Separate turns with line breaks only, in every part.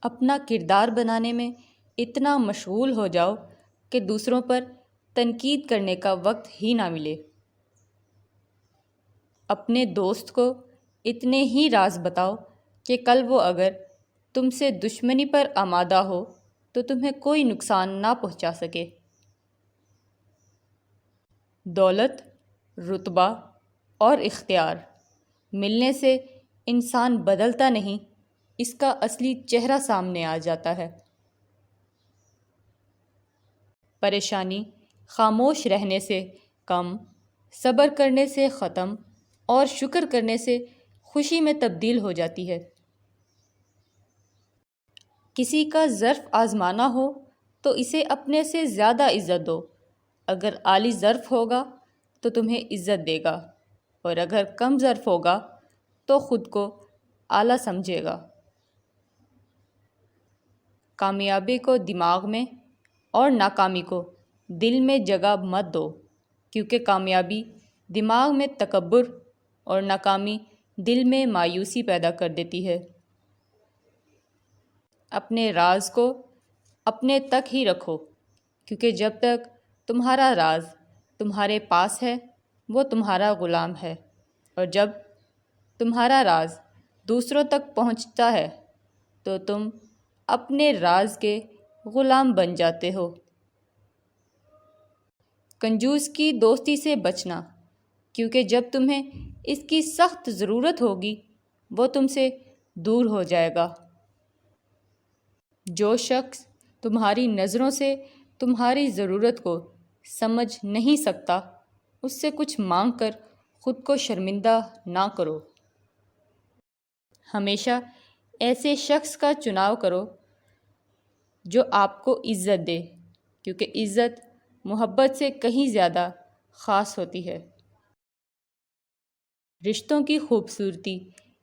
اپنا کردار بنانے میں اتنا مشغول ہو جاؤ کہ دوسروں پر تنقید کرنے کا وقت ہی نہ ملے۔ اپنے دوست کو اتنے ہی راز بتاؤ کہ کل وہ اگر تم سے دشمنی پر آمادہ ہو تو تمہیں کوئی نقصان نہ پہنچا سکے۔ دولت، رتبہ اور اختیار ملنے سے انسان بدلتا نہیں، اس کا اصلی چہرہ سامنے آ جاتا ہے۔ پریشانی خاموش رہنے سے کم، صبر کرنے سے ختم اور شکر کرنے سے خوشی میں تبدیل ہو جاتی ہے۔ کسی کا ظرف آزمانا ہو تو اسے اپنے سے زیادہ عزت دو۔ اگر عالی ظرف ہوگا تو تمہیں عزت دے گا، اور اگر کم ظرف ہوگا تو خود کو اعلیٰ سمجھے گا۔ کامیابی کو دماغ میں اور ناکامی کو دل میں جگہ مت دو، کیونکہ کامیابی دماغ میں تکبر اور ناکامی دل میں مایوسی پیدا کر دیتی ہے۔ اپنے راز کو اپنے تک ہی رکھو، کیونکہ جب تک تمہارا راز تمہارے پاس ہے وہ تمہارا غلام ہے، اور جب تمہارا راز دوسروں تک پہنچتا ہے تو تم اپنے راز کے غلام بن جاتے ہو۔ کنجوس کی دوستی سے بچنا، کیونکہ جب تمہیں اس کی سخت ضرورت ہوگی وہ تم سے دور ہو جائے گا۔ جو شخص تمہاری نظروں سے تمہاری ضرورت کو سمجھ نہیں سکتا، اس سے کچھ مانگ کر خود کو شرمندہ نہ کرو۔ ہمیشہ ایسے شخص کا چناؤ کرو جو آپ کو عزت دے، کیونکہ عزت محبت سے کہیں زیادہ خاص ہوتی ہے۔ رشتوں کی خوبصورتی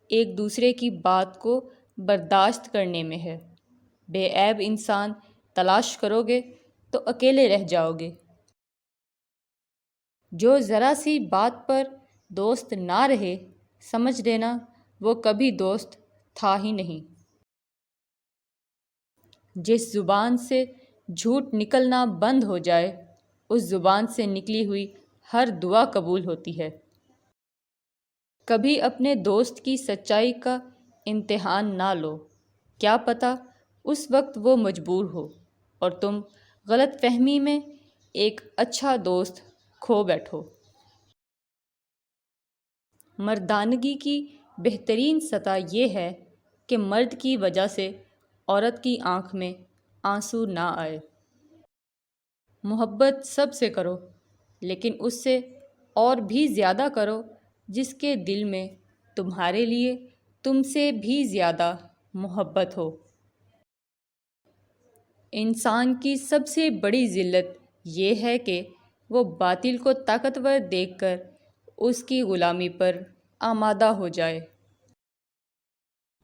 ایک دوسرے کی بات کو برداشت کرنے میں ہے۔ بے عیب انسان تلاش کرو گے تو اکیلے رہ جاؤ گے۔ جو ذرا سی بات پر دوست نہ رہے، سمجھ لینا وہ کبھی دوست تھا ہی نہیں۔ جس زبان سے جھوٹ نکلنا بند ہو جائے، اس زبان سے نکلی ہوئی ہر دعا قبول ہوتی ہے۔ کبھی اپنے دوست کی سچائی کا امتحان نہ لو، کیا پتہ اس وقت وہ مجبور ہو اور تم غلط فہمی میں ایک اچھا دوست کھو بیٹھو۔ مردانگی کی بہترین سطح یہ ہے کہ مرد کی وجہ سے عورت کی آنکھ میں آنسو نہ آئے۔ محبت سب سے کرو، لیکن اس سے اور بھی زیادہ کرو جس کے دل میں تمہارے لیے تم سے بھی زیادہ محبت ہو۔ انسان کی سب سے بڑی ذلت یہ ہے کہ وہ باطل کو طاقتور دیکھ کر اس کی غلامی پر آمادہ ہو جائے۔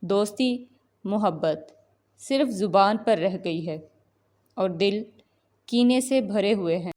دوستی، محبت صرف زبان پر رہ گئی ہے اور دل کینے سے بھرے ہوئے ہیں۔